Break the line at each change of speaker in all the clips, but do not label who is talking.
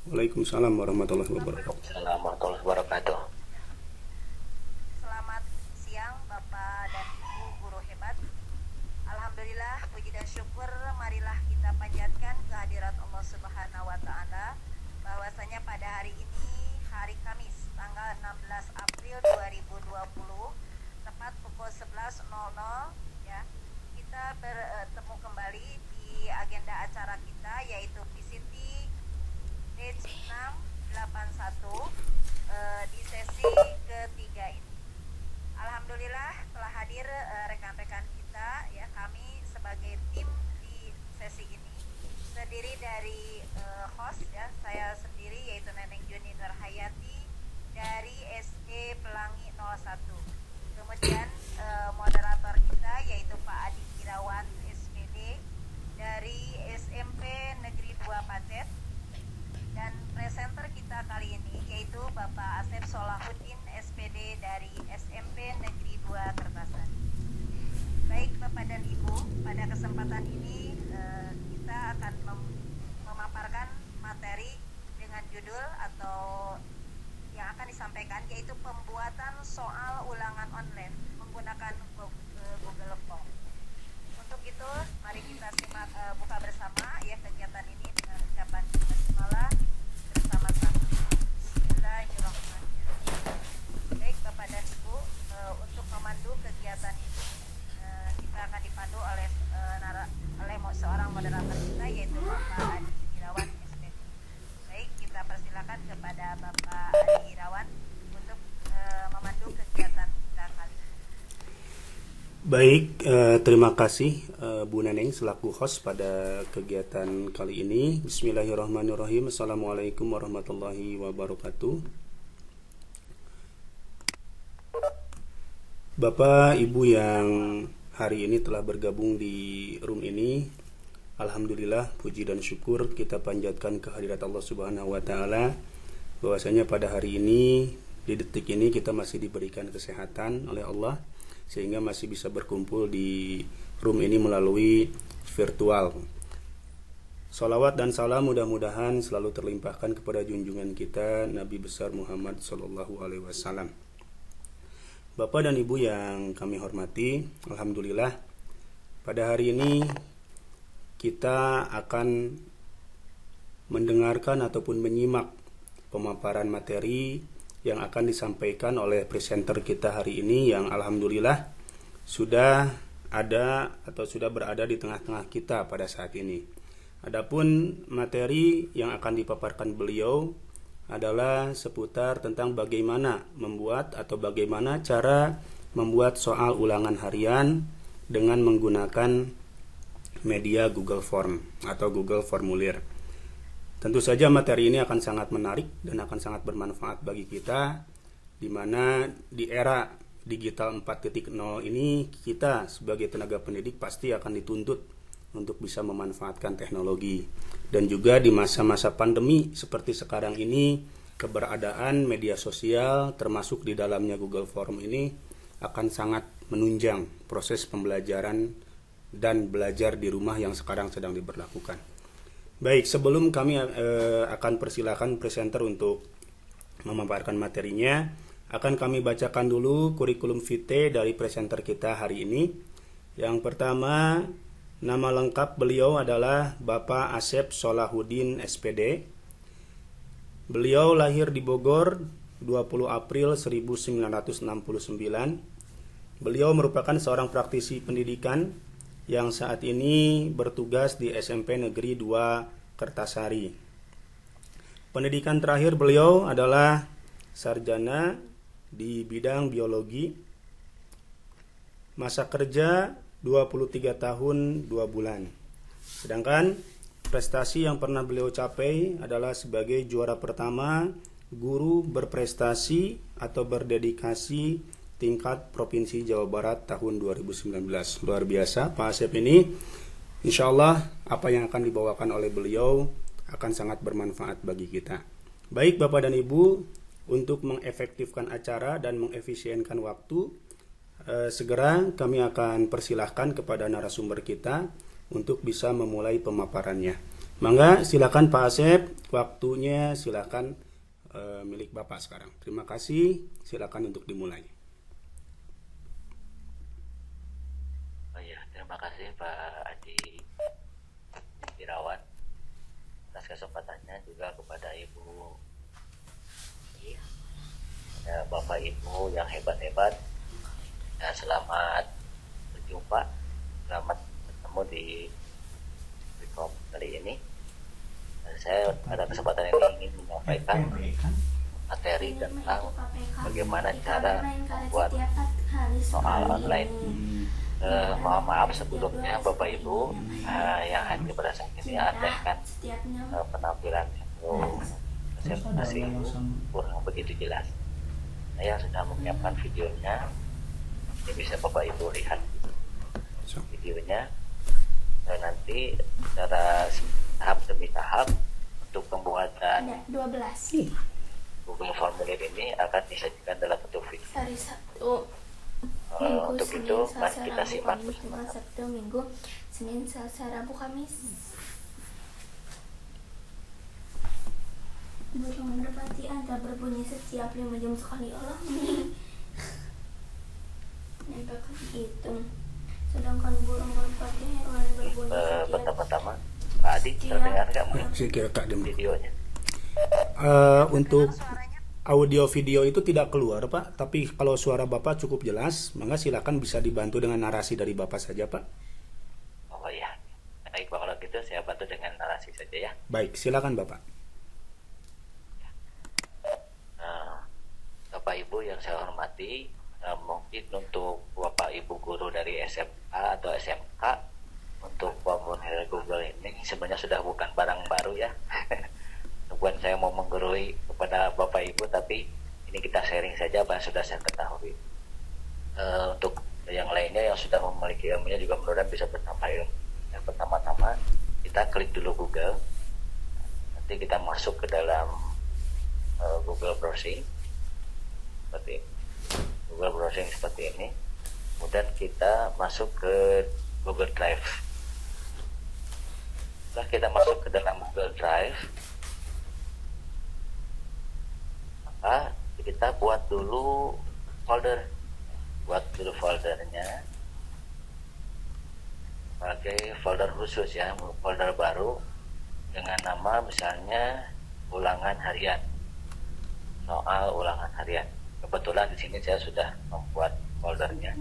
Waalaikumsalam warahmatullahi wabarakatuh.
Assalamualaikum warahmatullahi wabarakatuh.
Selamat siang Bapak dan Ibu guru hebat. Alhamdulillah, puji dan syukur marilah kita panjatkan kehadirat Allah Subhanahu wa taala bahwasanya pada hari ini, hari Kamis, tanggal 16 April 2020, tepat pukul 11.00 ya. Kita bertemu kembali di agenda acara kita yaitu PCT Batch 681 di sesi ketiga ini. Alhamdulillah telah hadir rekan-rekan kita ya, kami sebagai tim di sesi ini terdiri dari host ya, saya sendiri yaitu Neneng Juni Nurhayati dari SD Pelangi 01. Kemudian moderator kita yaitu Pak Adi Irawan SPD dari SMP Negeri 2 Pacet, dan presenter kita kali ini yaitu Bapak Asep Solahuddin SPD dari SMP Negeri 2 Kertasan. Baik Bapak dan Ibu, pada kesempatan ini kita akan memaparkan materi dengan judul atau yang akan disampaikan yaitu pembuatan soal ulangan online menggunakan Google Form. Untuk itu, mari kita simak buka bersama ya kegiatan ini dengan ucapan basmalah bersama-sama. Bismillahirrahmanirrahim. Baik Bapak dan Ibu, untuk memandu kegiatan ini kita akan dipandu oleh seorang moderator kita yaitu Bapak Adi Irawan SPD. Baik, kita persilakan kepada Bapak Adi Irawan untuk memandu kegiatan kita kali ini.
Baik, terima kasih Bu Neneng selaku host pada kegiatan kali ini. Bismillahirrahmanirrahim. Assalamualaikum warahmatullahi wabarakatuh. Bapak, Ibu yang hari ini telah bergabung di room ini, alhamdulillah, puji dan syukur kita panjatkan kehadirat Allah Subhanahu wa taala bahwasanya pada hari ini, di detik ini kita masih diberikan kesehatan oleh Allah sehingga masih bisa berkumpul di room ini melalui virtual. Salawat dan salam mudah-mudahan selalu terlimpahkan kepada junjungan kita Nabi besar Muhammad sallallahu alaihi wasallam. Bapak dan Ibu yang kami hormati, alhamdulillah pada hari ini kita akan mendengarkan ataupun menyimak pemaparan materi yang akan disampaikan oleh presenter kita hari ini yang alhamdulillah sudah ada atau sudah berada di tengah-tengah kita pada saat ini. Adapun materi yang akan dipaparkan beliau adalah seputar tentang bagaimana membuat atau bagaimana cara membuat soal ulangan harian dengan menggunakan media Google Form atau Google Formulir. Tentu saja materi ini akan sangat menarik dan akan sangat bermanfaat bagi kita, di mana di era digital 4.0 ini kita sebagai tenaga pendidik pasti akan dituntut untuk bisa memanfaatkan teknologi. Dan juga di masa-masa pandemi seperti sekarang ini, keberadaan media sosial termasuk di dalamnya Google Form ini akan sangat menunjang proses pembelajaran dan belajar di rumah yang sekarang sedang diberlakukan. Baik, sebelum kami akan persilakan presenter untuk memaparkan materinya, akan kami bacakan dulu kurikulum vitae dari presenter kita hari ini. Yang pertama, nama lengkap beliau adalah Bapak Asep Solahuddin SPD. Beliau lahir di Bogor 20 April 1969. Beliau merupakan seorang praktisi pendidikan yang saat ini bertugas di SMP Negeri 2 Kertasari. Pendidikan terakhir beliau adalah sarjana di bidang biologi. Masa kerja 23 tahun 2 bulan. Sedangkan prestasi yang pernah beliau capai adalah sebagai juara pertama guru berprestasi atau berdedikasi tingkat Provinsi Jawa Barat tahun 2019. Luar biasa Pak Asep ini. Insya Allah apa yang akan dibawakan oleh beliau akan sangat bermanfaat bagi kita. Baik Bapak dan Ibu, untuk mengefektifkan acara dan mengefisienkan waktu, segera kami akan persilahkan kepada narasumber kita untuk bisa memulai pemaparannya. Mangga silakan Pak Asep, waktunya silakan milik Bapak sekarang. Terima kasih, silakan untuk dimulai.
Oh iya, terima kasih Pak Adi Irawan atas kesempatannya, juga kepada Ibu, ya, Bapak Ibu yang hebat-hebat. Ya, selamat berjumpa, selamat bertemu di Rekom kali ini. Dan saya pada kesempatan ini ingin menyampaikan materi tentang bagaimana cara membuat soal online. Mohon maaf sebelumnya Bapak Ibu yang hadir pada saat ini, andaikan penampilan presentasi itu kurang begitu jelas. Saya sudah menyiapkan videonya, ini bisa Bapak Ibu lihat videonya. Dan nanti secara tahap demi tahap untuk pembuatan
12
Google Formulir ini akan disajikan dalam bentuk video.
hari Sabtu, Minggu,
Untuk
Senin,
itu mari
Selasa,
kita
Rabu,
simak
Kamis,
bersama.
Jumat, Sabtu, Minggu, Senin, Selasa, Rabu, Kamis. Burung merpati Anda berbunyi setiap 5 jam sekali. Allah nempelkan itu. Sedangkan burung merpati hewan berbunyi setiap
Pertama-tama Pak Adi terdengar nggak
Saya kira Kak Dem.
videonya?
Untuk
Suaranya
audio video itu tidak keluar Pak, tapi kalau suara Bapak cukup jelas, maka silakan bisa dibantu dengan narasi dari Bapak saja Pak.
Oh iya, baik Pak, kalau gitu saya bantu dengan narasi saja ya.
Baik, silakan Bapak.
Nah, Bapak Ibu yang saya hormati, mungkin untuk Bapak Ibu guru dari SMA atau SMK, untuk formulir Google ini sebenarnya sudah bukan barang baru ya. Bukan saya mau menggurui kepada Bapak Ibu, tapi ini kita sharing saja apa yang sudah saya ketahui. Untuk yang lainnya yang sudah memiliki ilmunya juga mudah-mudahan bisa bertambah ilmu. Yang pertama-tama kita klik dulu Google, nanti kita masuk ke dalam Google Browsing seperti Google Browsing seperti ini. Kemudian kita masuk ke Google Drive. Setelah kita masuk ke dalam Google Drive, maka kita buat dulu foldernya sebagai folder khusus ya, folder baru dengan nama misalnya ulangan harian, soal ulangan harian. Kebetulan di sini saya sudah membuat foldernya,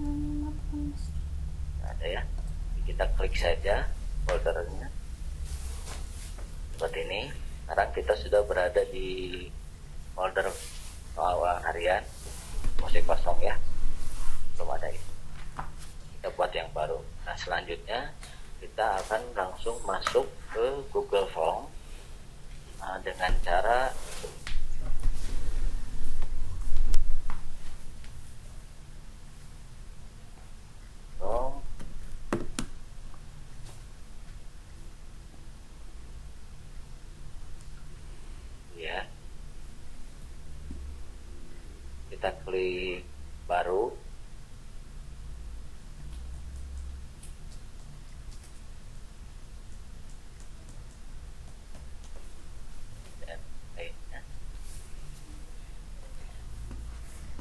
ada ya. Kita klik saja foldernya seperti ini. Sekarang kita sudah berada di folder soal ulangan harian, masih kosong ya, belum ada ini. Kita buat yang baru. Nah, selanjutnya kita akan langsung masuk ke Google Form dengan cara ya, kita klik baru. Dan lainnya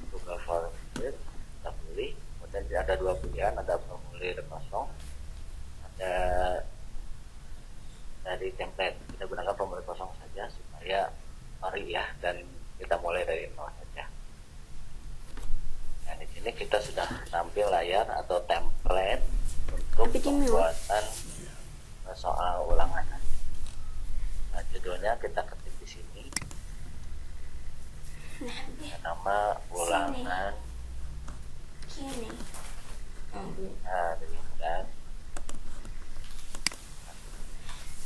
Google Formulir kita pilih. Kemudian ada dua pilihan, ada formulir kosong, ada dari template. Kita gunakan formulir kosong saja supaya mari ya, dan kita mulai dari nol saja. Nah, di sini kita sudah tampil layar atau template untuk pembuatan soal ulangan. Nah, judulnya kita ketik di sini. Nama ulangan.
Sini.
Nah, demikian.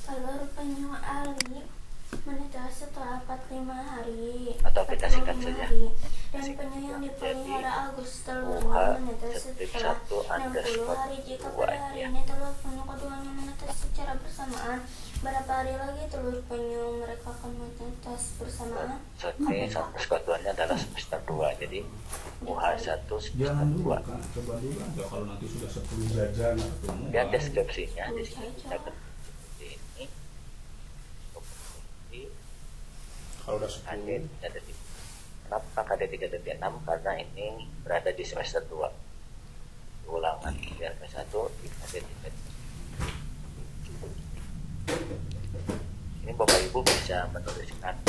Telur penyu Ali menetas setelah 45 hari
Atau kita singkat
45
saja.
hari. Dan
Singkat
penyu yang
saja.
dipelihara Agus
Uha
telurnya menetas
strip
setelah
1
60 hari. Jika
_
pada hari ini telur penyu keduanya menetas secara bersamaan, berapa hari lagi telur penyu mereka akan menetas bersamaan?
Ini persekutuannya adalah semester 2. Jadi UH1 semester 2.
coba dulu aja kalau nanti sudah 10 jajan atau
Kemudian deskripsinya di sini kita ketik seperti ini.
Kalau udah
KD
10
3 detik. Kenapa KD 3 detik 6? Karena ini berada di semester 2 ulangan biar ke-1 di KD 3 detik. Ini Bapak Ibu bisa menuliskan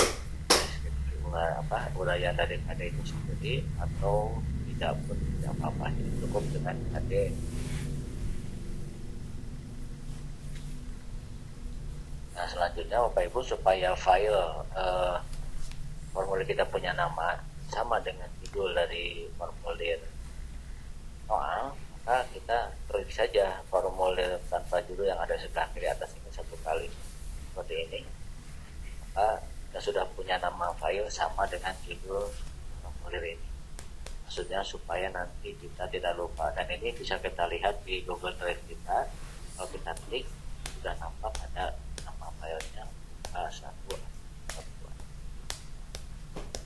uraian dari KD itu sendiri atau tidak pun tidak apa-apa, cukup dengan KD. Nah selanjutnya Bapak Ibu supaya file formulir kita punya nama sama dengan judul dari formulir soal, maka kita klik saja formulir tanpa judul yang ada sebelah kiri atas ini 1 kali seperti ini, maka kita sudah punya nama file sama dengan judul formulir ini. Maksudnya supaya nanti kita tidak lupa, dan ini bisa kita lihat di Google Drive kita. Kalau kita klik sudah nampak ada nama filenya A1.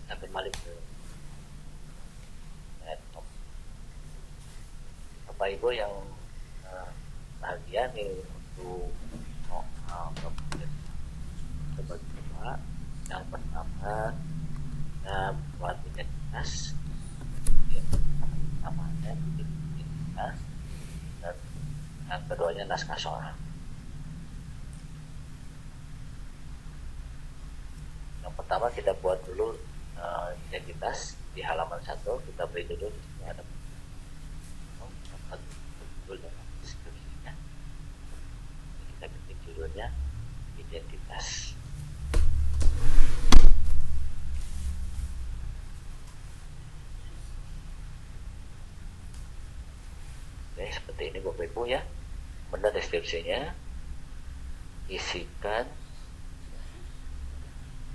Kita kembali ke laptop. Bapak Ibu yang bahagia nih untuk coba yang pertama kita buat identitas namanya identitas, dan yang keduanya naskah soal. Yang pertama kita buat dulu identitas di halaman 1, kita beri judul di sini ada judul dan deskripsinya. Kita ketik judulnya identitas. Oke, seperti ini Bapak Ibu ya. Kemudian deskripsinya isikan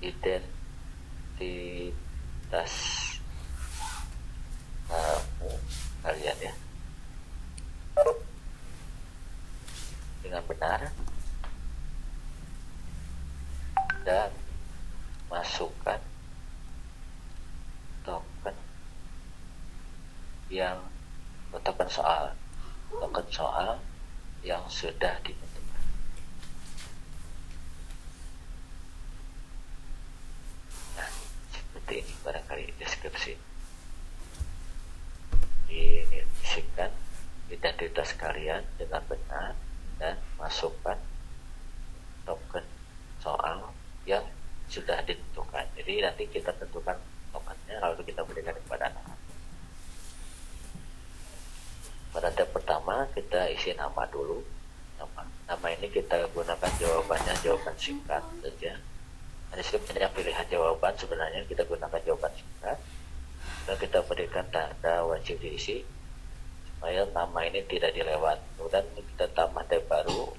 identitas kalian ya dengan benar, dan masukkan token soal yang sudah ditentukan. Nah, seperti ini barangkali deskripsi. Diisikan identitas kalian dengan benar dan masukkan token soal yang sudah ditentukan. Jadi nanti kita tentukan tokennya lalu kita berikan kepada anak. Pada tab pertama kita isi nama dulu. Nama ini kita gunakan jawabannya jawaban singkat saja. Di sini banyak pilihan jawaban, sebenarnya kita gunakan jawaban singkat. Dan kita berikan tanda wajib diisi supaya nama ini tidak dilewat. Kemudian kita tambah tab baru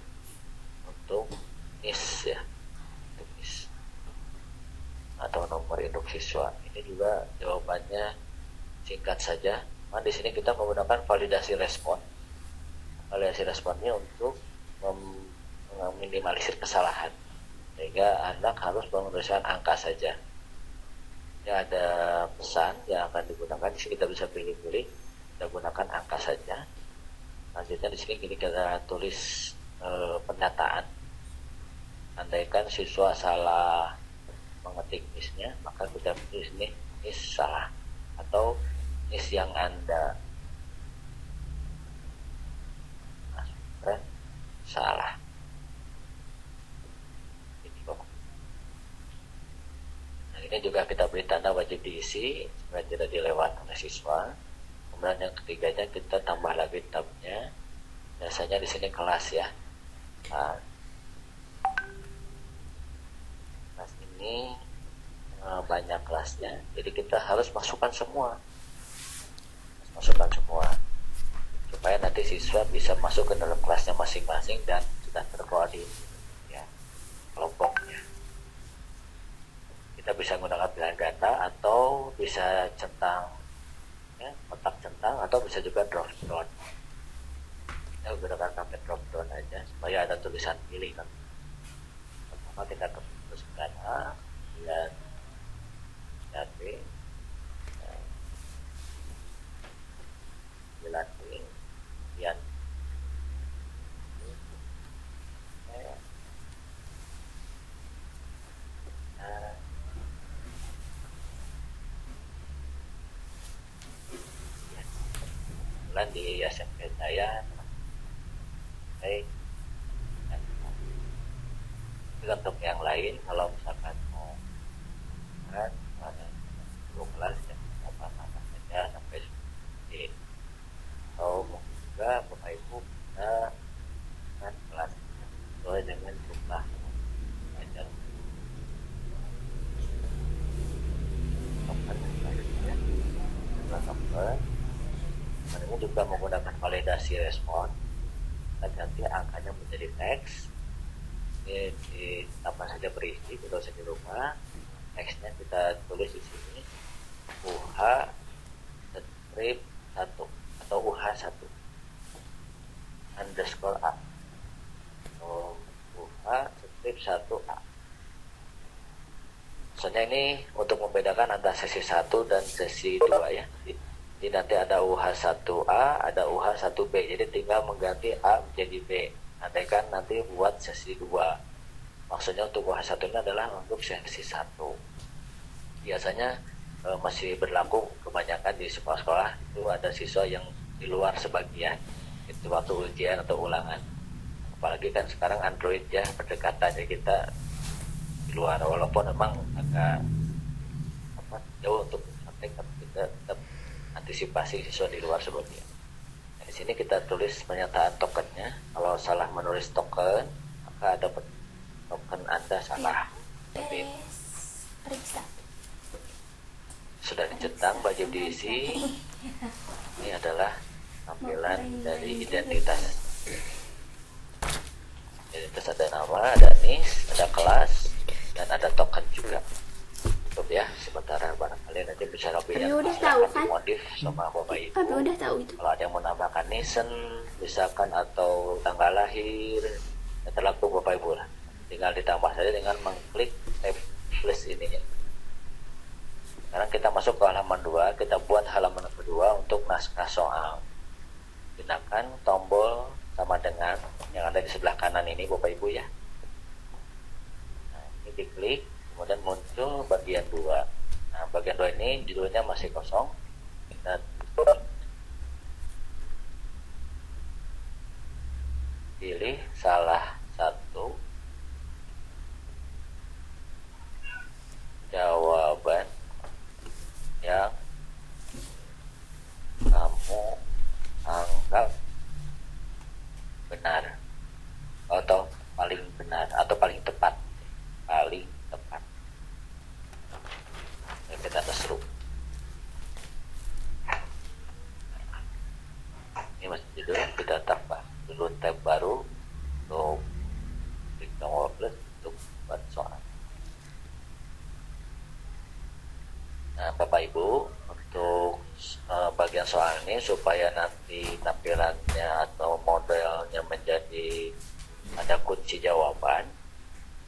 untuk NIS ya, untuk NIS atau nomor induk siswa. Ini juga jawabannya singkat saja. Nah, di sini kita menggunakan validasi respon. Validasi responnya untuk meminimalisir kesalahan, sehingga anak harus menuliskan angka saja. Ya, ada pesan yang akan digunakan. Di sini kita bisa pilih-pilih. Kita gunakan angka saja. Selanjutnya di sini kita tulis pernyataan. Andaikan siswa salah mengetik NIS-nya, maka kita tulis ini NIS salah atau NIS yang Anda salah. Nah, ini juga kita beri tanda wajib diisi supaya tidak dilewat oleh siswa. Kemudian yang ketiganya kita tambah lagi tabnya. Biasanya di sini kelas ya. Nah, kelas ini banyak kelasnya, jadi kita harus masukkan semua supaya nanti siswa bisa masuk ke dalam kelasnya masing-masing dan sudah terkoordinir ya kelompoknya. Kita bisa menggunakan pilihan ganda atau bisa centang ya, kotak centang, atau bisa juga drop down. Kita gunakan pakai drop down aja supaya ada tulisan pilih kan. Pertama kita tulis ganda dan B dilatih kemudian kebetulan di SMP saya baik. Untuk yang lain kalau misalkan mau kan ada 10 kelas ya apa-apa saja sampai seperti atau mungkin juga Bapak Ibu bisa kan kelas sesuai dengan jumlah pelajar token ya jumlah token. Dan ini juga menggunakan validasi respon, kita ganti angkanya menjadi teks. Ini di apa saja berisi, tidak usah dirubah. Teksnya kita tulis di sini UH strip 1 atau UH1 underscore A atau UH strip 1A. Soalnya ini untuk membedakan antara sesi 1 dan sesi 2 ya. Jadi nanti ada UH1A, ada UH1B. Jadi tinggal mengganti A menjadi B. Andaikan nanti buat sesi 2. Maksudnya untuk UH1 ini adalah untuk sesi 1. Biasanya masih berlaku kebanyakan di sekolah-sekolah itu ada siswa yang di luar sebagian. Itu waktu ujian atau ulangan. Apalagi kan sekarang Android ya, pendekatannya kita di luar. Walaupun memang agak jauh untuk praktek, tapi kita tetap antisipasi siswa di luar sebagian. Di sini kita tulis pernyataan tokennya. Kalau salah menulis token, maka ada token Anda salah. Tapi
periksa.
Sudah dicentang, wajib diisi. Ini adalah tampilan dari identitas. Identitas ada nama, ada NIS, ada kelas, dan ada token juga. Tutup ya, sementara barangkali nanti bisa lebih yang dimodif sama Bapak Ibu.
Tapi udah tahu itu.
Kalau ada yang menambahkan nisen, misalkan atau tanggal lahir, ya terlaku Bapak Ibu lah. Tinggal ditambah saja dengan mengklik tab plus ini ya. Sekarang kita masuk ke halaman 2, kita buat halaman kedua untuk naskah soal. Gunakan tombol sama dengan yang ada di sebelah kanan ini Bapak Ibu ya. Nah, ini diklik, kemudian muncul bagian 2. Nah, bagian 2 ini judulnya masih kosong dan pilih salah satu jawaban yang kamu anggap benar atau paling benar atau paling tepat. Kita seru. Ini masih judul, kita tambah dulu tab baru untuk klik tombol plus untuk buat soal. Nah, Bapak Ibu, untuk bagian soal ini supaya nanti tampilannya atau modelnya menjadi ada kunci jawaban,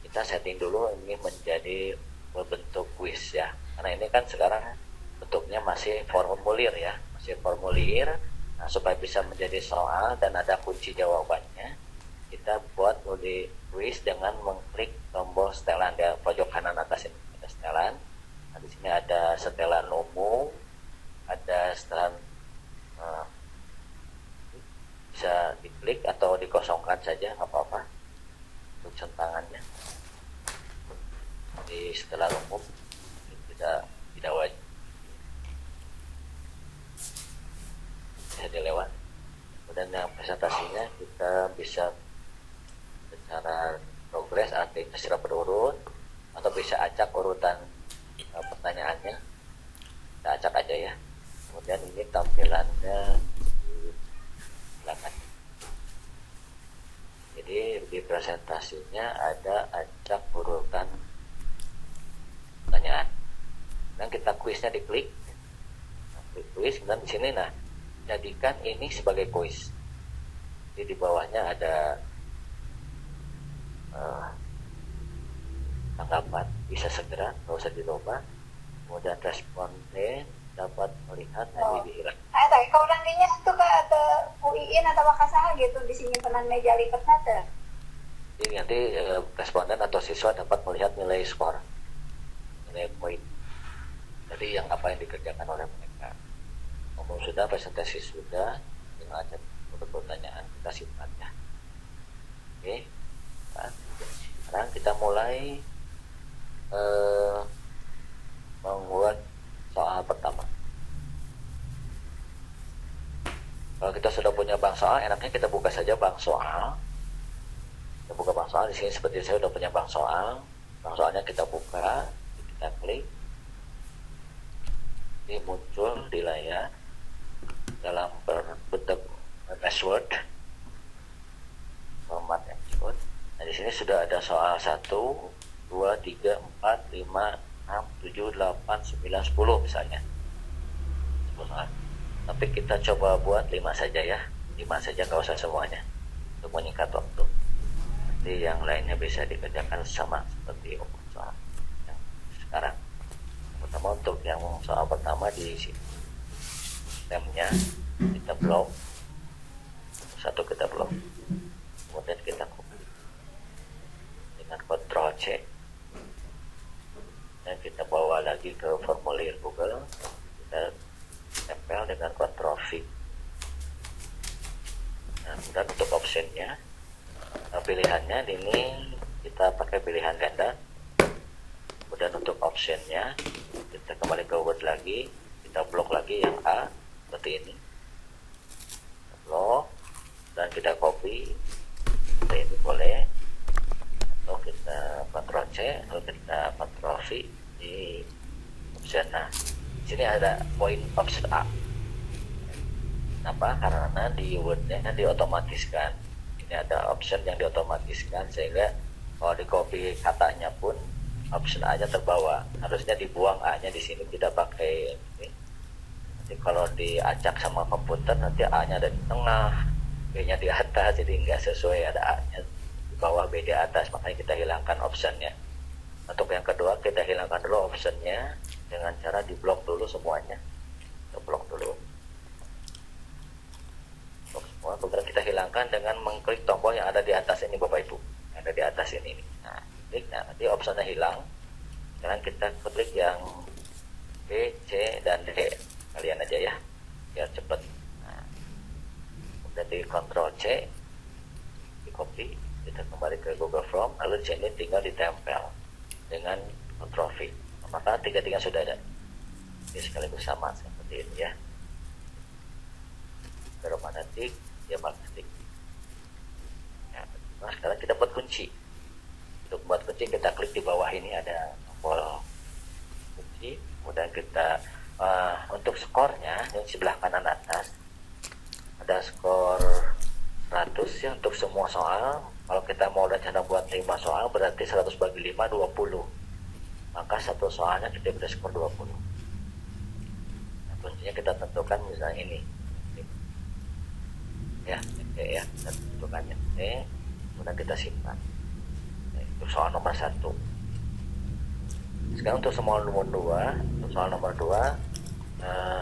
kita setting dulu ini menjadi berbentuk quiz ya. Karena ini kan sekarang bentuknya masih formulir ya, masih formulir. Nah, supaya bisa menjadi soal dan ada kunci jawabannya, kita buat di quiz dengan mengklik tombol setelan di pojok kanan atas ini ada setelan. Nah, di sini ada setelan umum, ada setelan bisa diklik atau dikosongkan saja nggak apa-apa untuk centangannya. Di setelan umum tidak wajib bisa dilewat. Kemudian yang presentasinya kita bisa secara progres artinya secara berurut atau bisa acak urutan pertanyaannya, kita acak aja ya. Kemudian ini tampilannya di belakang. Jadi di presentasinya ada acak urutan pertanyaan. Dan kita kuisnya diklik, klik kuis, dan di sini nah jadikan ini sebagai kuis. Jadi di bawahnya ada tanggapan, bisa segera, nggak usah dirubah. Kemudian responden dapat melihat nanti dihilang.
Ada kalau nantinya itu kan ada UIN atau wakasaha gitu di sini penan meja lipat ada.
Jadi nanti responden atau siswa dapat melihat nilai skor, nilai poin. Jadi yang apa yang dikerjakan oleh mereka. Ngomong sudah, presentasi sudah, punya bank soal, enaknya kita buka saja bank soal. Kita buka bank soal di sini seperti saya udah punya bank soal. Bank soalnya kita buka, kita klik, ini muncul di layar dalam bentuk password, format password. Nah di sini sudah ada soal 1, 2, 3, 4, 5, 6, 7, 8, 9, 10 misalnya. 10 soal. Tapi kita coba buat 5 saja ya, 5 saja, nggak usah semuanya, untuk menyingkat waktu. Nanti yang lainnya bisa dikerjakan sama seperti soal yang sekarang. Pertama untuk yang soal pertama di sini, temnya kita blok, satu kita blok, kemudian kita copy dengan Ctrl C, dan kita bawa lagi ke formulir Google, kita tempel dengan Ctrl V. Nah, dan untuk optionnya, pilihannya ini kita pakai pilihan ganda. Kemudian untuk optionnya kita kembali ke Word lagi, kita blok lagi yang A seperti ini, kita blok dan kita copy seperti ini boleh, atau kita Ctrl C atau kita Ctrl V di option. Nah di sini ada poin option A. Kenapa? Karena di Word-nya diotomatiskan. Ini ada option yang diotomatiskan sehingga kalau di copy katanya pun option A-nya terbawa. Harusnya dibuang A-nya di sini, tidak pakai ini. Nanti kalau diacak sama komputer nanti A-nya ada di tengah, B-nya di atas, jadi nggak sesuai, ada A-nya di bawah, B di atas. Makanya kita hilangkan option-nya. Untuk yang kedua kita hilangkan dulu option-nya dengan cara diblok dulu semuanya. Kita blok dulu. Blok semua, kemudian kita hilangkan dengan mengklik tombol yang ada di atas ini Bapak Ibu. Yang ada di atas ini. Nah, klik, nah nanti optionnya hilang. Sekarang kita klik yang B, C, dan D. Kalian aja ya, biar cepet. Nah, kemudian di Ctrl C, di copy, kita kembali ke Google Form, lalu di sini tinggal ditempel dengan Ctrl V. Maka tiga-tiga sudah ada. Ini sekaligus sama seperti ini ya. Baru mana tik, dia magnetik. Nah, sekarang kita buat kunci. Untuk buat kunci kita klik di bawah ini ada tombol kunci. Kemudian kita untuk skornya yang sebelah kanan atas ada skor 100 ya untuk semua soal. Kalau kita mau rencana buat 5 soal berarti 100 bagi 5 20. Maka satu soalnya kita bisa skor 20. Nah, kuncinya kita tentukan misalnya ini. Ya, ya, kita tentukannya. Kemudian kita simpan. Nah, itu soal nomor 1. Sekarang untuk soal nomor 2,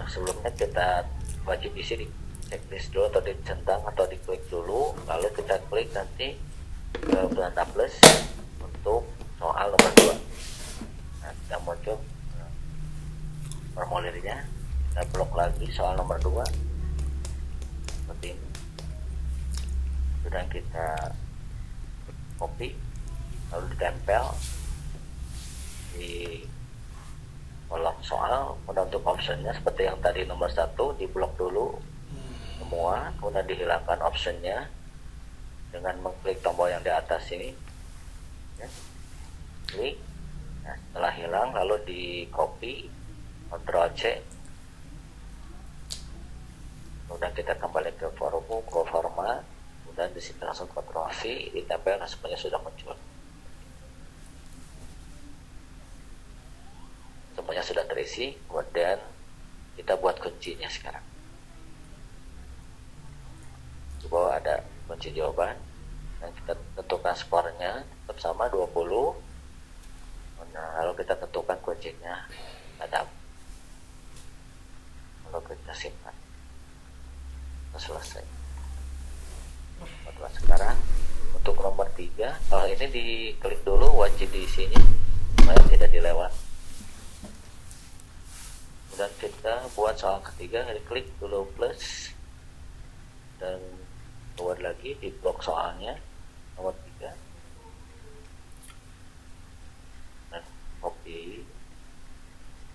sebelumnya kita wajib isi di checklist dulu atau dicentang atau diklik dulu, lalu kita klik nanti ke tanda plus untuk soal nomor 2. Nah, kita muncul formulirnya, kita blok lagi soal nomor 2 seperti ini. Sudah kita copy lalu ditempel di kolom soal. Kemudian untuk optionnya seperti yang tadi nomor 1 diblok dulu semua, kemudian dihilangkan optionnya dengan mengklik tombol yang di atas ini ya. Klik. Nah, setelah hilang lalu di copy, Ctrl C, kemudian kita kembali ke format, kemudian di sini langsung Ctrl V, ditempel, nah semuanya sudah muncul. Semuanya sudah terisi, kemudian kita buat kuncinya sekarang. Di bawah ada kunci jawaban, dan kita tentukan skornya tetap sama 20. Nah, lalu kita tentukan kuncinya ada, lalu kita simpan. Kita selesai. Sekarang untuk nomor 3, kalau ini diklik dulu wajib diisinya supaya tidak dilewat. Kemudian kita buat soal ketiga, klik dulu plus dan keluar lagi di blok soalnya nomor 3 dan copy,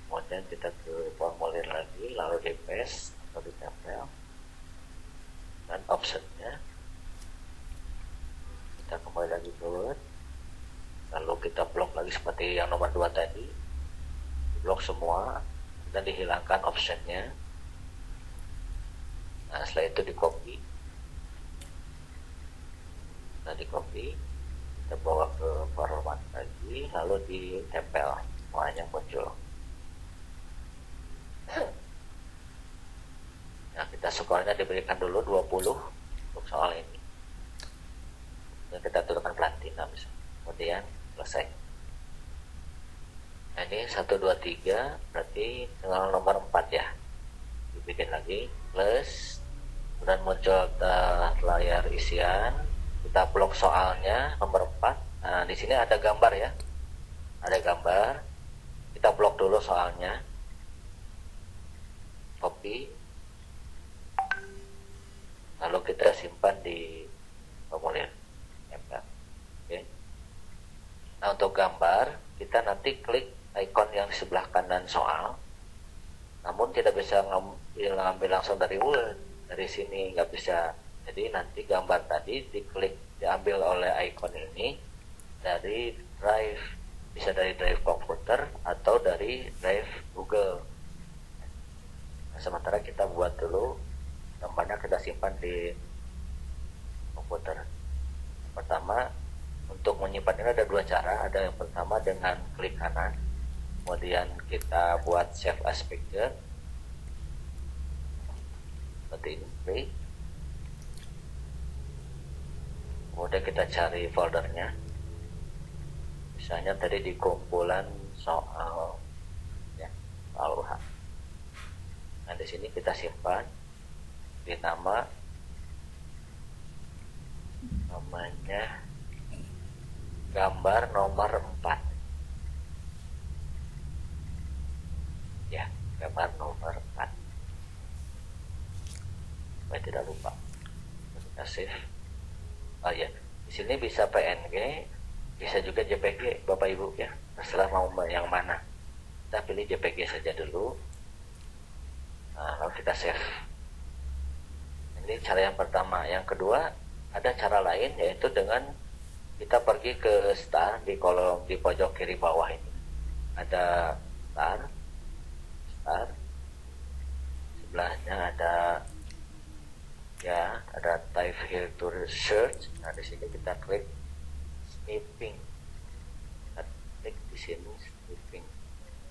kemudian kita ke formulir lagi lalu di paste atau ditempel dan optionnya, kita kembali lagi ke Word, lalu kita blok lagi seperti yang nomor 2 tadi, blok semua dan dihilangkan optionnya. Nah, setelah itu di copy, kita bawa ke format lagi, lalu ditempel semuanya muncul. Nah, kita skornya diberikan dulu 20 untuk soal ini. Dan kita turunkan platinum, kemudian selesai. Nah, ini 1, 2, 3, berarti tinggal nomor 4 ya. Dibikin lagi, plus, kemudian muncul layar isian. Kita blok soalnya nomor 4. Nah, di sini ada gambar ya. Ada gambar. Kita blok dulu soalnya. Copy. Lalu kita simpan di formulir. Oke. Nah, untuk gambar, kita nanti klik icon yang di sebelah kanan soal. Namun tidak bisa ngambil langsung dari Word, dari sini nggak bisa. Jadi nanti gambar tadi diambil oleh icon ini dari drive, bisa dari drive komputer atau dari drive Google. Nah, sementara kita buat dulu gambarnya, kita simpan di komputer. Pertama, untuk menyimpan ini ada 2 cara. Ada yang pertama dengan klik kanan, kemudian kita buat save as picture seperti ini, klik. Kemudian kita cari foldernya, misalnya tadi di kumpulan soal ya, soal UH. Nah, di sini kita simpan di namanya gambar nomor 4 ya, gambar nomor 4 supaya tidak lupa. Kita save. Oh ya, di sini bisa PNG, bisa juga JPG, Bapak Ibu ya, terserah mau yang mana. Kita pilih JPG saja dulu. Nah, lalu kita save. Ini cara yang pertama. Yang kedua, ada cara lain, yaitu dengan kita pergi ke star di kolom di pojok kiri bawah ini. Ada star, sebelahnya ada ya, ada type here to search. Nah, di sini kita klik snipping. Kita klik di sini snipping.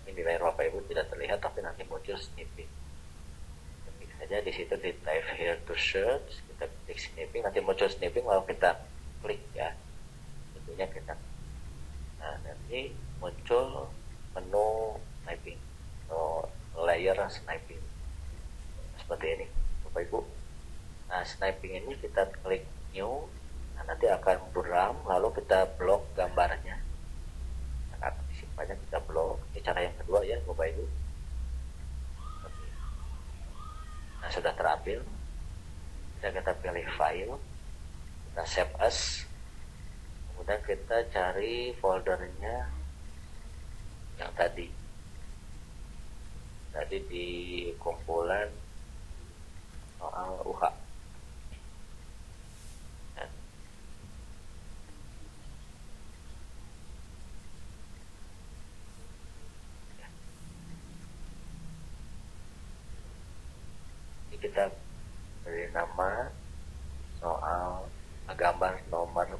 Ini di layar Bapak Ibu tidak terlihat, tapi nanti muncul snipping. Klik saja di situ di type here to search, kita klik snipping, nanti muncul snipping, lalu kita klik ya. Tentunya kita. Nah, nanti muncul menu sniping atau layer sniping. Seperti ini, Bapak Ibu. Nah, sniping ini kita klik new, nah, nanti akan buram, lalu kita blok gambarnya. Nah, disimpannya kita blok. Ini cara yang kedua ya, Bapak Ibu. Nah, sudah terambil. Kita pilih file, kita save as, kemudian kita cari foldernya yang tadi di kumpulan soal UH. Kita beri nama soal gambar nomor 4.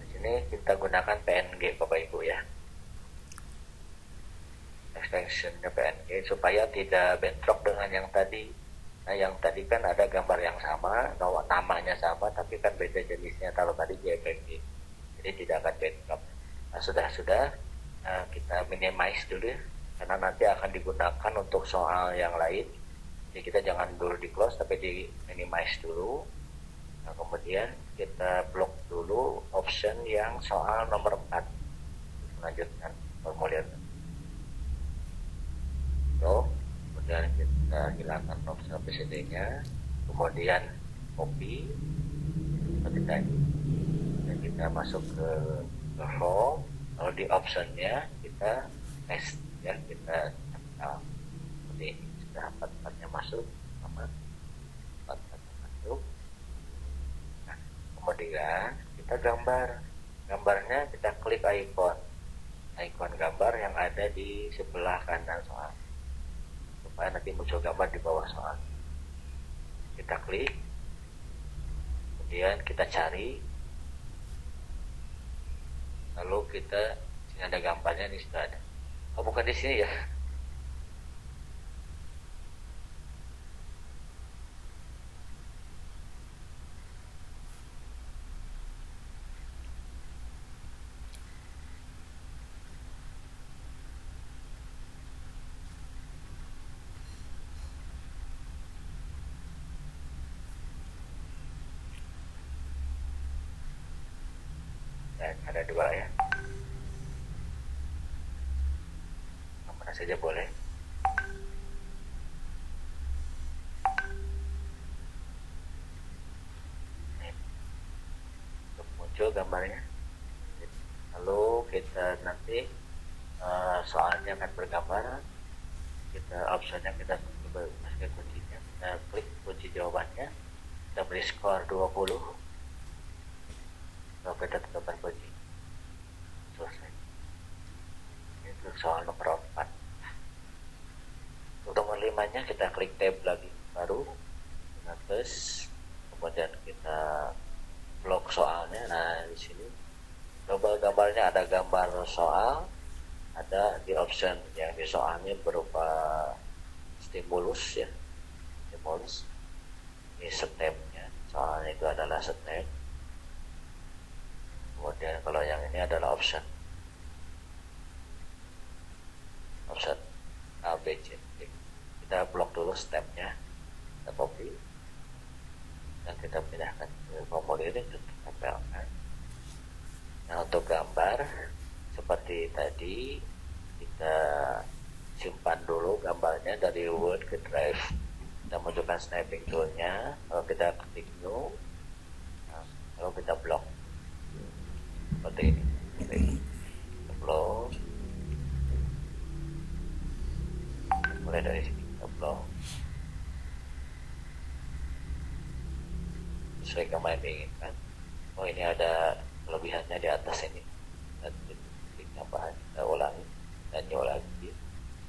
Di sini kita gunakan PNG Bapak Ibu ya, extensionnya PNG supaya tidak bentrok dengan yang tadi. Nah, yang tadi kan ada gambar yang sama, namanya sama, tapi kan beda jenisnya. Kalau tadi JPG, jadi tidak akan backup. Nah, sudah kita minimize dulu ya, karena nanti akan digunakan untuk soal yang lain. Jadi kita jangan dulu di close, tapi di minimize dulu. Nah, kemudian kita blok dulu option yang soal nomor 4. Melanjutkan formulir. So, kemudian kita hilangkan option PCD-nya, kemudian copy seperti tadi. Dan kita masuk ke home, lalu di optionnya kita kita tes ya, kita cekal seperti ini. Sudah 4-4-nya masuk, sama 4-4-nya masuk. Nah, kemudian kita gambarnya kita klik ikon gambar yang ada di sebelah kanan soal, supaya nanti muncul gambar di bawah soal. Kita klik, kemudian kita cari, lalu kita sini ada gambarnya, ini sudah ada. Oh, bukan di sini ya. Dan ada dua ya. Mana saja boleh. Untuk muncul gambarnya. Lalu kita nanti soalnya akan bergambar. Kita optionnya kita masukkan kuncinya. Kita klik kunci jawabannya. Kita beri skor 20. Lalu kita tetapkan kunci. Selesai. Itu soal nomor 4. Untuk nomor 5-nya kita klik tab lagi baru, kita plus, kemudian kita blok soalnya. Nah, di sini gambarnya ada gambar soal, ada di option yang di soalnya berupa stimulus ya, stimulus. Ini stepnya, soalnya itu adalah step. Kemudian kalau yang ini adalah option A, B, C. Kita blok dulu stepnya, kita copy dan kita pindahkan ke formulir ini, kita tempelkan. Nah, untuk gambar seperti tadi, kita simpan dulu gambarnya dari Word ke Drive. Kita munculkan snapping toolnya, kalau kita klik new, nah, lalu kita blok seperti ini. Kita blok, mulai dari sini kita blok sesuai gambar yang diinginkan. Oh, ini ada kelebihannya di atas ini, dan klik tambahan, kita ulangi dan new lagi,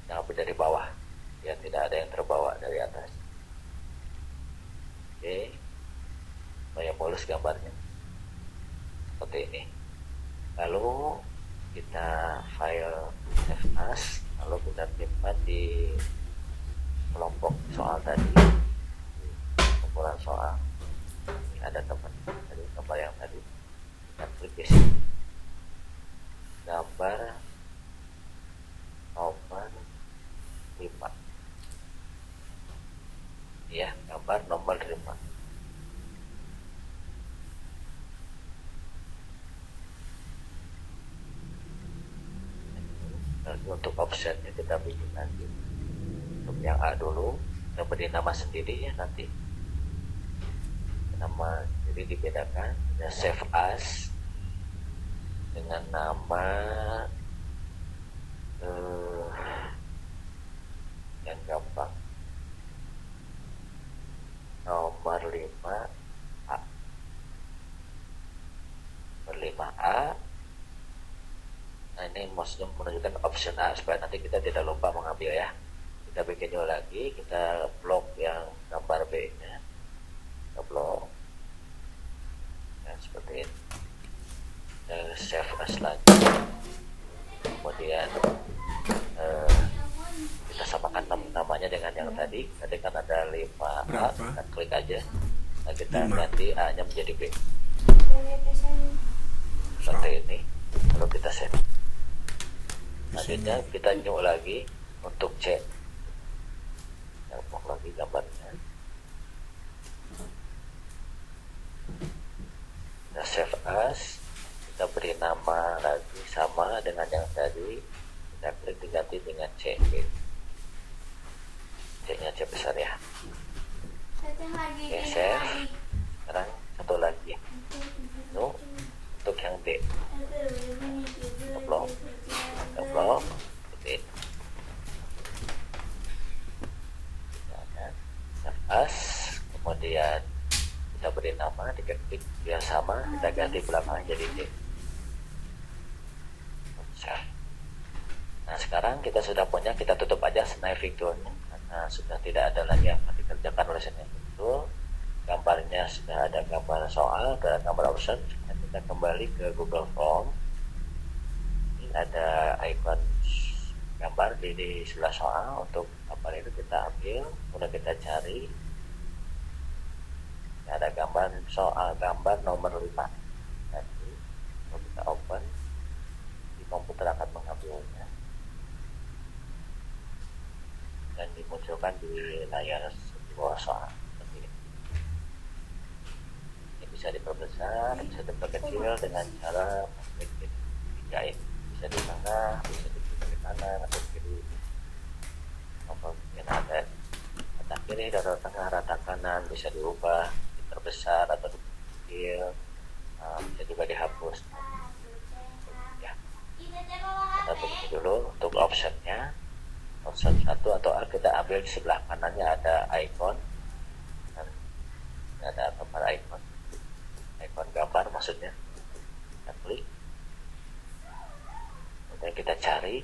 jangan dari bawah ya, tidak ada yang terbawa dari atas. Oke, supaya mulus gambarnya seperti ini. Lalu kita file save as, lalu kita simpan di kelompok soal tadi, kumpulan soal. Ini ada tempat dari gambar yang tadi, kita klik di sini, gambar nomor 5 ya, gambar nomor 5. Untuk optionnya kita bikin nanti. Untuk yang A dulu, kita beri nama sendiri ya nanti. Nama jadi dibedakan, ada save as dengan nama yang gampang, nomor 5A. Nomor 5A. Nah, ini maksudnya menunjukkan option A supaya nanti kita tidak lupa mengambil ya. Kita bikin dulu lagi, kita blok yang gambar B nya, kita blok ya, seperti ini. Kita save as lagi, kemudian kita samakan namanya dengan yang tadi kan ada 5A, kita klik aja, nah kita ganti A nya menjadi B seperti ini. Lalu kita save. Selanjutnya kita new lagi untuk C, kita blok lagi gambarnya, kita save as, kita beri nama lagi sama dengan yang tadi, kita klik diganti dengan C. C nya C besar ya. Oke, save. Sekarang satu lagi new untuk yang D, kita blok, kita blok seperti ini. Save as, kemudian kita beri nama, diketik yang sama, kita ganti belakang jadi D. Nah sekarang kita sudah punya, kita tutup aja sniping toolnya karena sudah tidak ada lagi yang dikerjakan oleh sniping tool. Gambarnya sudah ada gambar soal dan gambar option. Kita kembali ke Google Form. Ini ada icon gambar di sebelah soal. Untuk gambar itu kita ambil, kemudian kita cari. Ini ada gambar soal, gambar nomor 5. Nanti kalau kita open, di komputer akan mengambilnya dan dimunculkan di layar di bawah soal seperti ini. Ini bisa diperbesar, bisa diperkecil dengan cara mengklik dijahit, bisa di tengah, bisa di kanan atau kiri, mungkin ada rata kiri, rata tengah, rata kanan, bisa diubah diperbesar atau dikecil, bisa juga dihapus ya. Kita tunggu dulu untuk optionnya. Option 1 atau A kita ambil di sebelah kanannya ada icon dan ada gambar icon gambar maksudnya. Kita klik, kemudian kita cari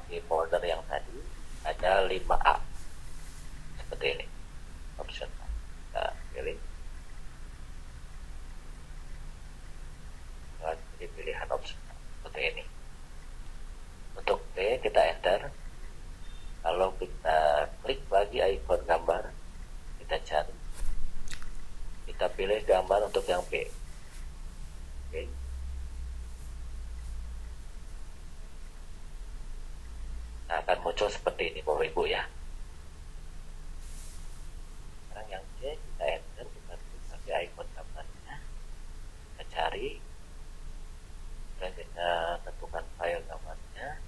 di folder yang tadi ada 5A seperti ini. Option A kita pilih, pilih pilihan option A seperti ini. Untuk B kita enter. Kalau kita klik lagi icon gambar, kita cari, kita pilih gambar untuk yang B. Oke. Nah, akan muncul seperti ini Bapak Ibu ya. Sekarang yang C kita enter, kita klik lagi icon gambarnya, kita cari, dan kita tentukan file gambarnya.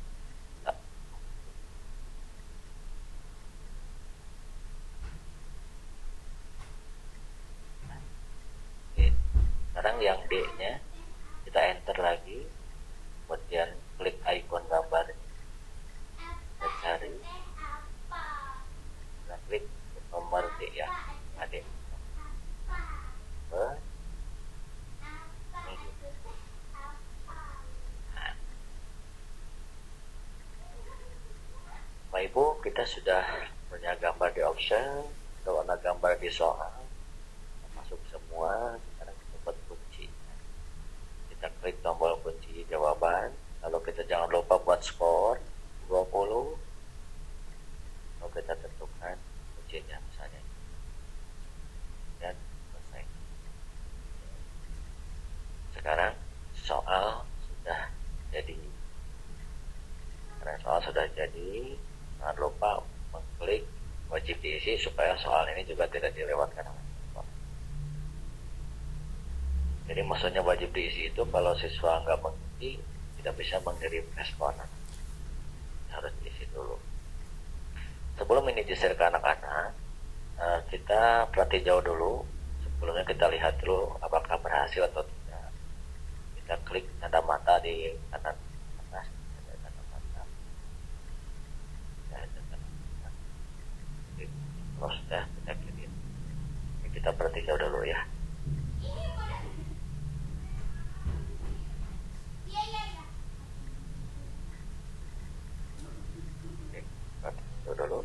Sekarang yang D-nya kita enter lagi, kemudian klik icon gambar, kita cari, kita klik nomor D ya, D. Nah, Bapak Ibu, kita sudah punya gambar di option, warna gambar di soal, masuk semua. Kunci, kita klik tombol kunci jawaban, lalu kita jangan lupa buat skor 20, lalu kita tentukan kuncinya misalnya dan selesai. Sekarang soal sudah jadi. Karena soal sudah jadi, jangan lupa mengklik wajib diisi supaya soal ini juga tidak dilewatkan. Jadi maksudnya wajib diisi itu kalau siswa nggak mengisi tidak bisa mengirim respon, harus diisi dulu. Sebelum ini di-share ke anak-anak, kita perhati jauh dulu. Sebelumnya kita lihat dulu apakah berhasil atau tidak. Kita klik tanda mata di kanan atas, ada tanda mata. Terus kita klik. Kita perhati jauh dulu ya. Dulu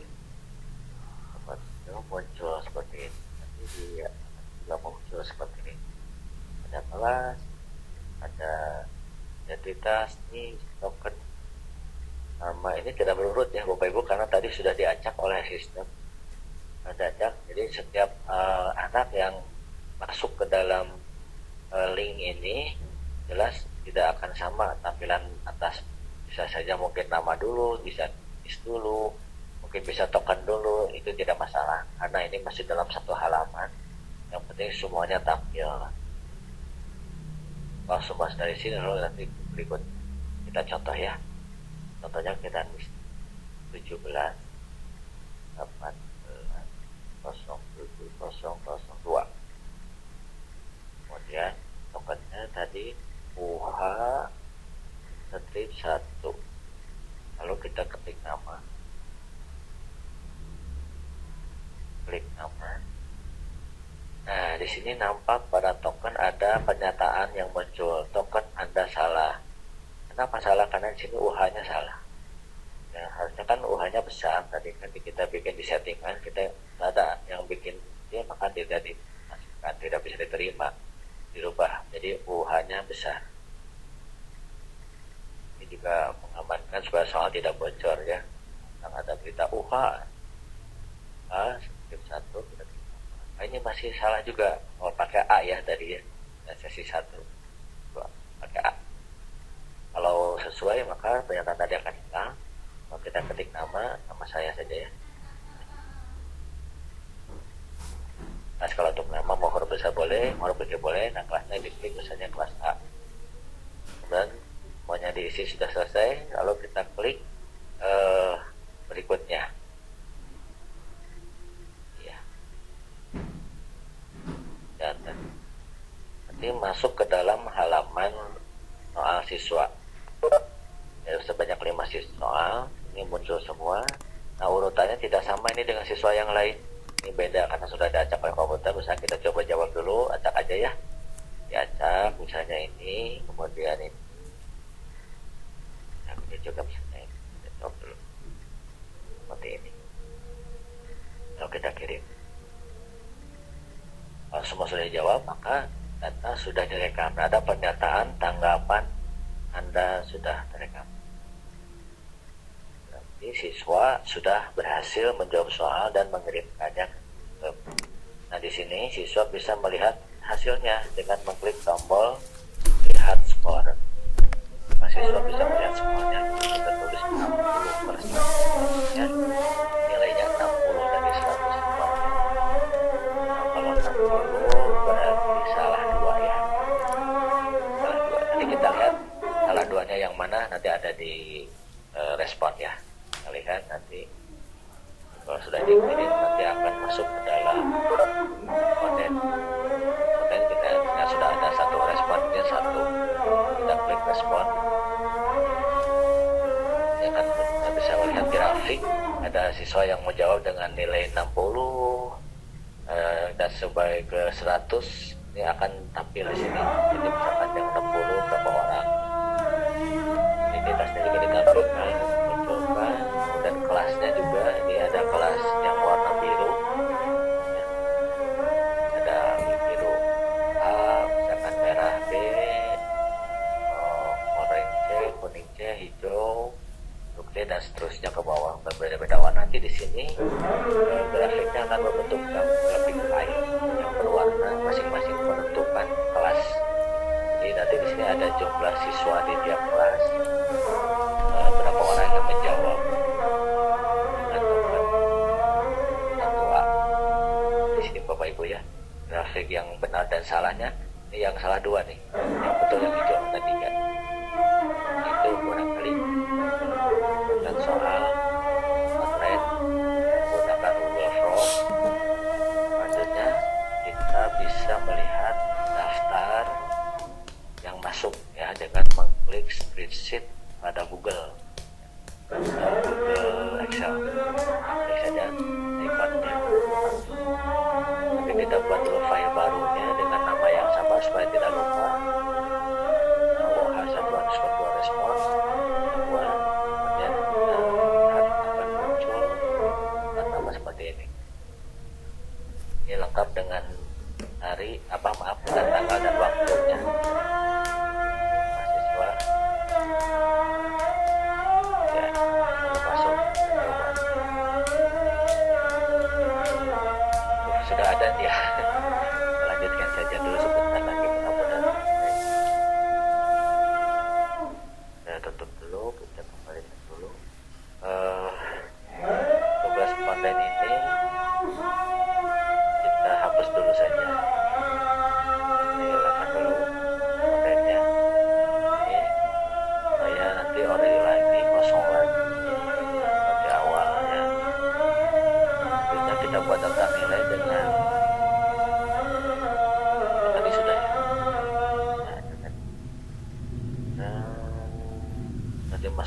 muncul seperti ini, nanti dia juga muncul seperti ini. Ada kelas, ada identitas, ini token. Nama ini tidak berurut ya Bapak Ibu karena tadi sudah diacak oleh sistem. Diacak, jadi setiap anak yang masuk ke dalam link ini jelas tidak akan sama tampilan atas. Bisa saja mungkin nama dulu, bisa dulu, mungkin bisa token dulu, itu tidak masalah karena ini masih dalam satu halaman. Yang penting semuanya tampil. Kalau semua dari sini lalu nanti berikut kita contoh ya. Contohnya kita tulis 17 18 0702. Kemudian tokennya tadi UH strip 1 kita ketik nama, klik nama. Nah, di sini nampak pada token ada pernyataan yang muncul, token Anda salah. Kenapa salah? Karena di sini UH-nya salah. Ya, harusnya kan UH-nya besar. Tadi kan kita bikin di settingan, kita ada yang bikin dia maka tidak dimasukkan, tidak bisa diterima, dirubah. Jadi UH-nya besar. Ini juga mengamankan supaya soal tidak bocor ya. Yang ada berita UH skip 1 kita ini masih salah juga. Oh, pakai A ya tadi ya. Sesi 1 pakai A. Kalau sesuai maka pernyataan tadi akan hilang. Kalau kita ketik nama saya saja ya. Nah, kalau untuk nama mau huruf besar boleh, mau huruf kecil boleh. Nah, kelasnya diklik misalnya kelas A. Dan semuanya diisi sudah selesai. Lalu kita klik berikutnya. Dan nanti masuk ke dalam halaman soal siswa ya, sebanyak 5 soal ini muncul semua. Nah, urutannya tidak sama ini dengan siswa yang lain, ini beda karena sudah diacak oleh komputer. Misalnya kita coba jawab dulu, acak aja ya, diacak misalnya ini, kemudian ini nah, ini juga misalnya ini. Kita jawab dulu seperti ini, lalu kita kirim. Kalau semua sudah dijawab, maka data sudah direkam. Ada pernyataan, tanggapan Anda sudah terekam. Berarti siswa sudah berhasil menjawab soal dan mengirimkannya ke. Nah, di sini siswa bisa melihat hasilnya dengan mengklik tombol lihat skor. Nah, siswa bisa melihat skornya. Kita tulis 60%. Ya. Nilainya 60 dari 100 skornya. Kalau 60 berarti salah 2 ya. Salah 2. Nanti kita lihat salah 2-nya yang mana nanti ada di respon ya. Kita lihat nanti kalau sudah dikirim nanti akan masuk ke dalam konten. Konten kita sudah ada satu responnya satu. Kita klik respon. Ya kan kita bisa melihat grafik ada siswa yang menjawab dengan nilai 60. Dan sebagai ke 100 ini akan tampil di sini. Jadi misalkan yang 60 berapa orang. Identitasnya juga ditampilkan, munculkan. Dan kelasnya juga ini ada kelas yang warna biru. Ya. Ada biru A, misalkan merah B, orange C, kuning C, hijau, D dan seterusnya ke bawah berbeda-beda warna. Nanti di sini grafiknya akan membentuk grafik lain yang berwarna masing-masing menentukan kelas. Jadi nanti di sini ada jumlah siswa di tiap kelas, berapa orang yang menjawab dengan token 1A. Di sini Bapak Ibu ya, grafik yang benar dan salahnya. Ini yang salah 2 nih, yang betul yang hijau tadi kan. Itu barangkali dan soal online menggunakan Google Form. Selanjutnya kita bisa melihat daftar yang masuk ya dengan mengklik spreadsheet pada Google Excel. Klik saja ikonnya. Nanti kita buat dulu file barunya dengan nama yang sama supaya tidak lupa. OH1 underscore 2 respon 2. Kemudian kita lihat akan muncul nama seperti ini. Ini lengkap dengan hari dengan tanggal dan waktunya. Mahasiswa ya masuk sudah ada ya. Lanjutkan saja dulu sebentar lagi mudah-mudahan.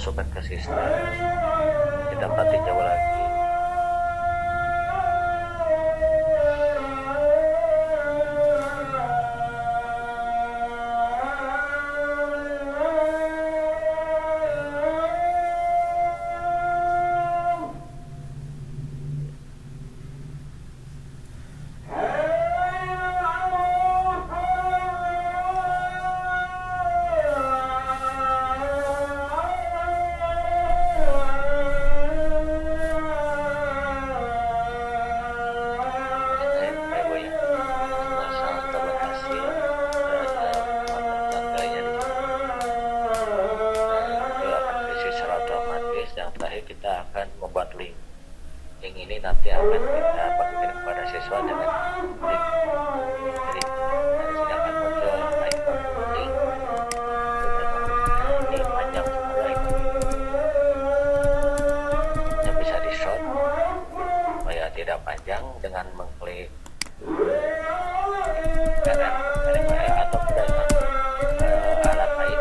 masukkan ke sistem, kita nanti jauh lagi. Kita akan membuat link ini nanti akan kita bagikan kepada siswa dengan link. Jadi dari sini akan muncul link ini panjang semua yang bisa di short supaya tidak panjang dengan mengklik kanan atau dengan alat lain.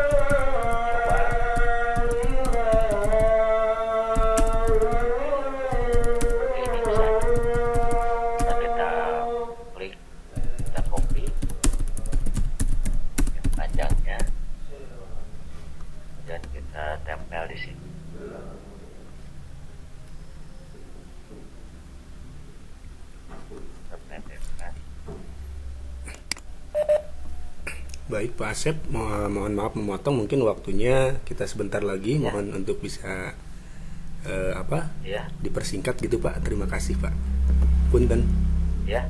Coba tempel di sini.
Baik Pak Asep, mohon maaf memotong, mungkin waktunya kita sebentar lagi, mohon untuk bisa dipersingkat gitu Pak. Terima kasih Pak. Punten.
Ya.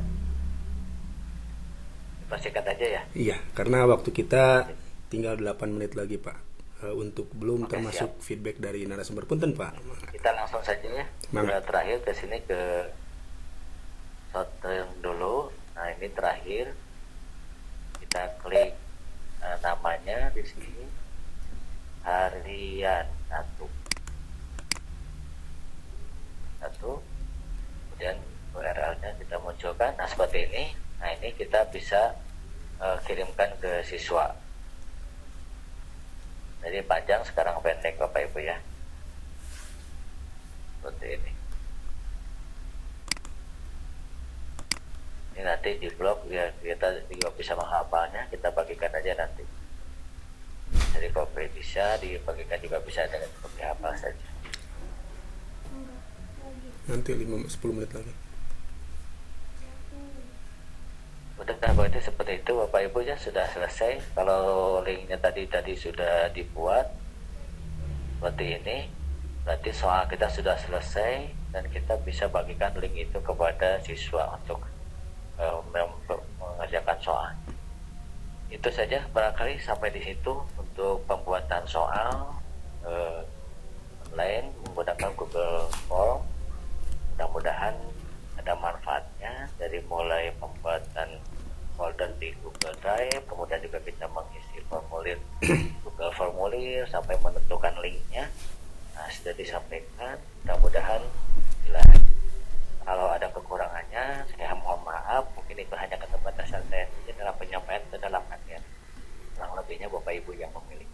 Dipersingkat aja ya.
Iya, karena waktu kita tinggal 8 menit lagi Pak. Untuk belum termasuk
siap.
Feedback dari narasumber. Punten Pak.
Kita langsung saja ya. Terakhir ke sini ke short-term dulu. Nah ini terakhir kita klik namanya di sini harian 1, kemudian URL-nya kita munculkan. Nah seperti ini. Nah ini kita bisa kirimkan ke siswa. Jadi panjang, sekarang pendek Bapak Ibu ya. Seperti ini. Ini nanti di blog biar kita juga bisa menghafalnya, kita bagikan aja nanti. Jadi copy bisa, dibagikan juga bisa dengan copy hafal saja.
Nanti 10 menit lagi.
Udah berarti seperti itu Bapak Ibu ya, sudah selesai. Kalau linknya tadi sudah dibuat seperti ini, berarti soal kita sudah selesai dan kita bisa bagikan link itu kepada siswa untuk mengerjakan soal. Itu saja barangkali sampai di situ untuk pembuatan soal online menggunakan Google Form. Mudah-mudahan ada manfaatnya, dari mulai pembuatan folder di Google Drive, kemudian juga kita mengisi formulir Google Formulir sampai menentukan linknya. Nah sudah disampaikan, mudah-mudahan kalau ada kekurangannya saya mohon maaf, mungkin itu hanya keterbatasan saya dalam penyampaian kedalaman ya, kurang lebihnya Bapak Ibu yang memilih.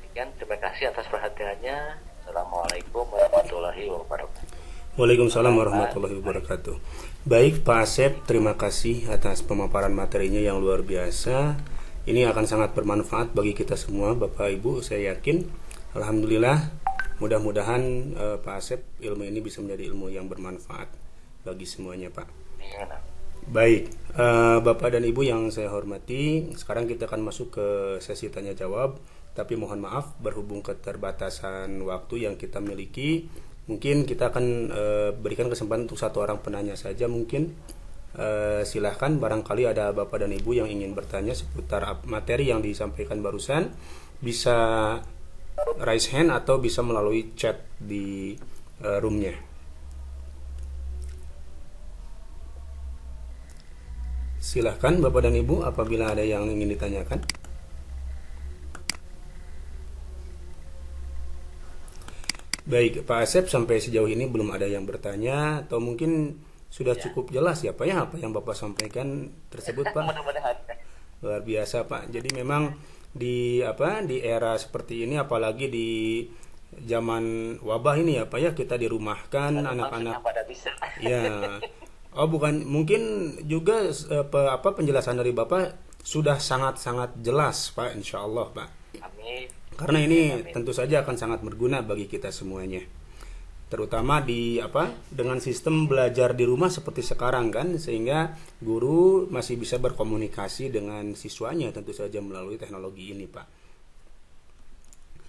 Demikian, terima kasih atas perhatiannya. Assalamualaikum warahmatullahi wabarakatuh.
Waalaikumsalam warahmatullahi wabarakatuh. Baik Pak Asep, terima kasih atas pemaparan materinya yang luar biasa. Ini akan sangat bermanfaat bagi kita semua Bapak Ibu, saya yakin. Alhamdulillah, mudah-mudahan Pak Asep, ilmu ini bisa menjadi ilmu yang bermanfaat bagi semuanya Pak. Baik, Bapak dan Ibu yang saya hormati, sekarang kita akan masuk ke sesi tanya jawab. Tapi mohon maaf, berhubung keterbatasan waktu yang kita miliki, mungkin kita akan berikan kesempatan untuk satu orang penanya saja mungkin. Silahkan, barangkali ada Bapak dan Ibu yang ingin bertanya seputar materi yang disampaikan barusan, bisa raise hand atau bisa melalui chat di roomnya. Silahkan Bapak dan Ibu apabila ada yang ingin ditanyakan. Baik Pak Asep, sampai sejauh ini belum ada yang bertanya, atau mungkin sudah cukup jelas ya Pak ya apa yang Bapak sampaikan tersebut Pak. Luar biasa Pak. Jadi memang di era seperti ini, apalagi di zaman wabah ini ya Pak ya, kita dirumahkan
Maksudnya
anak-anak.
pada bisa.
Ya. Oh bukan, mungkin juga penjelasan dari Bapak sudah sangat-sangat jelas Pak, insya Allah Pak.
Amin.
Karena ini
Amin.
tentu saja akan sangat berguna bagi kita semuanya. Terutama dengan sistem belajar di rumah seperti sekarang kan, sehingga guru masih bisa berkomunikasi dengan siswanya tentu saja melalui teknologi ini Pak.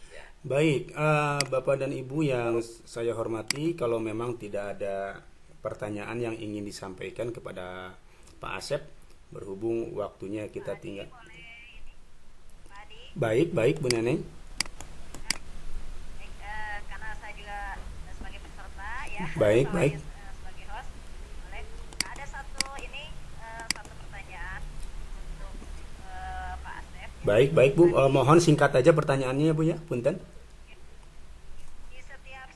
Ya.
Baik, Bapak dan Ibu yang saya hormati, kalau memang tidak ada pertanyaan yang ingin disampaikan kepada Pak Asep, berhubung waktunya kita tinggal. Baik, baik Bu Neneng.
Karena saya juga sebagai peserta ya.
Baik,
selain,
baik.
sebagai host, boleh. Ada satu pertanyaan untuk Pak Asep.
Baik, baik Bu. Mohon singkat aja pertanyaannya ya Bu ya, punten.
Di setiap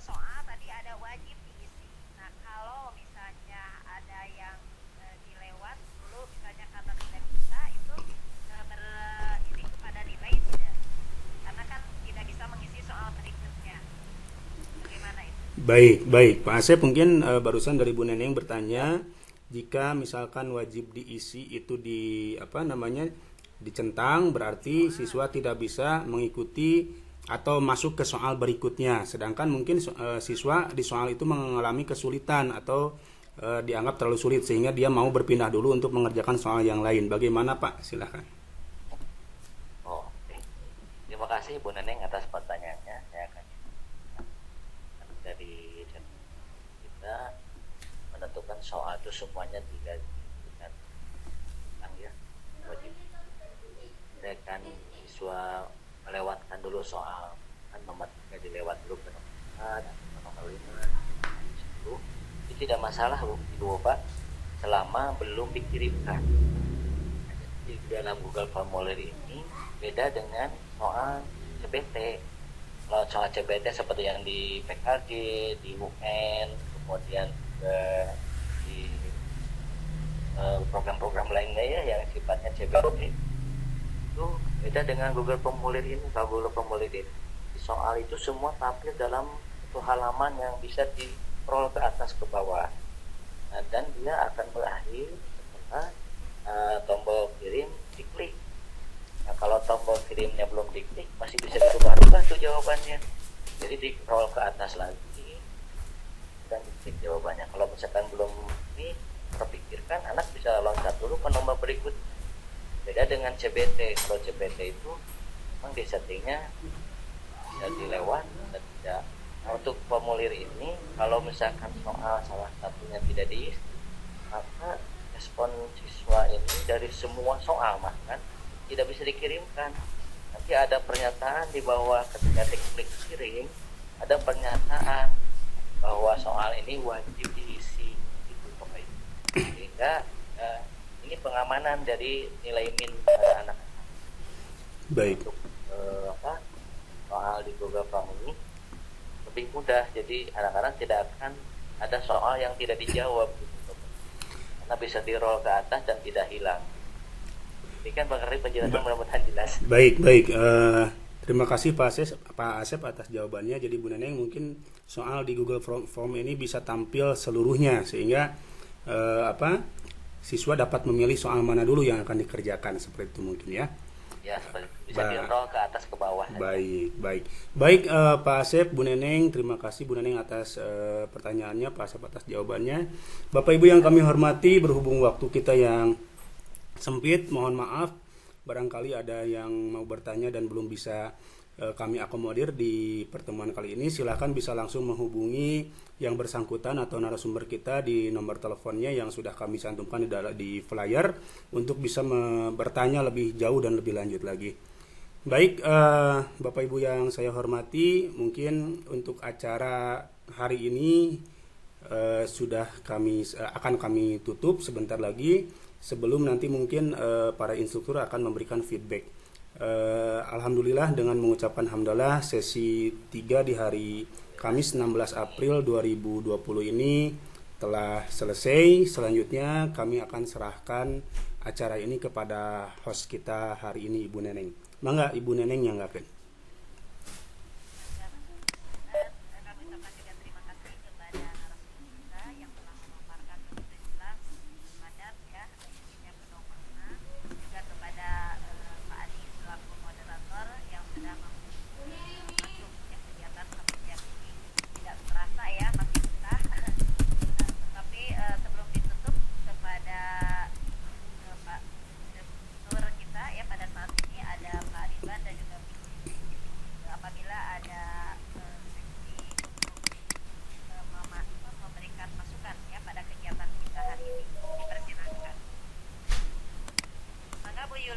soal tadi ada wajib diisi. Nah, kalau misalnya ada yang dilewat dulu, misalnya kata tidak bisa, itu ini kepada nilai tidak? Karena kan tidak bisa mengisi soal berikutnya. Bagaimana itu?
Baik, baik. Pak Asep mungkin barusan dari Bu Neneng bertanya, jika misalkan wajib diisi itu dicentang, berarti siswa tidak bisa mengikuti atau masuk ke soal berikutnya. Sedangkan mungkin siswa di soal itu mengalami kesulitan atau dianggap terlalu sulit sehingga dia mau berpindah dulu untuk mengerjakan soal yang lain. Bagaimana Pak? Silahkan.
Oh, oke. Terima kasih Bu Neneng atas pertanyaannya. Saya akan dari kita menentukan soal itu semuanya tidak dengan ya wajib. Kan siswa melewatkan dulu soal, kan nomor 3 dilewat dulu ke nomor 4 dan nomor 5 itu tidak masalah Bu Bapak selama belum dikirimkan. Di dalam Google Formulir ini beda dengan soal CBT. Kalau soal CBT seperti yang di PKG, di UN, kemudian di program-program lainnya ya yang sifatnya CBT, itu beda dengan Google Formulir ini. Kalau Google Formulir ini di soal itu semua tampil dalam satu halaman yang bisa di scroll ke atas ke bawah. Nah, dan dia akan berakhir setelah tombol kirim diklik. Nah, kalau tombol kirimnya belum diklik masih bisa dirubah-rubah tuh jawabannya. Jadi di scroll ke atas lagi dan diklik jawabannya. Kalau misalkan belum ini terpikirkan, anak bisa loncat dulu ke nomor berikut. Beda dengan CBT. Kalau CBT itu memang di settingnya bisa dilewat dan tidak. Nah, untuk formulir ini kalau misalkan soal salah satunya tidak diisi, maka respon siswa ini dari semua soal bahkan tidak bisa dikirimkan. Nanti ada pernyataan di bawah ketika diklik kirim, ada pernyataan bahwa soal ini wajib diisi itu Bapak Ibu. Sehingga ini pengamanan dari nilai min pada anak-anak.
Baik.
Untuk soal di Google Form ini lebih mudah, jadi anak-anak tidak akan ada soal yang tidak dijawab gitu, karena bisa di roll ke atas dan tidak hilang. Demikian Bang Karim penjelasan, mudah-mudahan jelas.
Baik, baik. Terima kasih Pak Asep atas jawabannya. Jadi Bu Neneng mungkin soal di Google Form ini bisa tampil seluruhnya sehingga siswa dapat memilih soal mana dulu yang akan dikerjakan, seperti itu mungkin ya.
Ya, bisa di roll ke atas ke bawah.
Baik, baik. Baik Pak Asep, Bu Neneng, terima kasih Bu Neneng atas pertanyaannya, Pak Asep atas jawabannya. Bapak Ibu yang kami hormati, berhubung waktu kita yang sempit, mohon maaf barangkali ada yang mau bertanya dan belum bisa kami akomodir di pertemuan kali ini. Silahkan bisa langsung menghubungi yang bersangkutan atau narasumber kita di nomor teleponnya yang sudah kami cantumkan di flyer untuk bisa bertanya lebih jauh dan lebih lanjut lagi. Baik, Bapak Ibu yang saya hormati, mungkin untuk acara hari ini akan kami tutup sebentar lagi sebelum nanti mungkin para instruktur akan memberikan feedback. Alhamdulillah dengan mengucapkan hamdalah sesi 3 di hari Kamis 16 April 2020 ini telah selesai. Selanjutnya kami akan serahkan acara ini kepada host kita hari ini, Ibu Neneng. Mangga Ibu Neneng yang ngapin.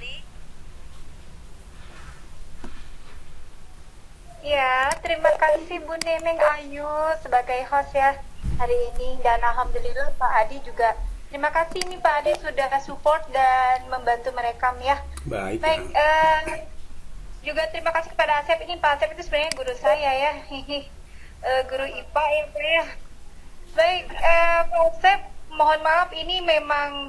Juli.
Ya, terima kasih Bu Neneng Ayu sebagai host ya hari ini, dan alhamdulillah Pak Adi juga. Terima kasih nih Pak Adi sudah support dan membantu merekam ya.
Baik.
Baik, juga terima kasih kepada Asep. Ini Pak Asep itu sebenarnya guru saya ya, guru IPA ya Pak ya. Baik, Pak Asep, mohon maaf ini memang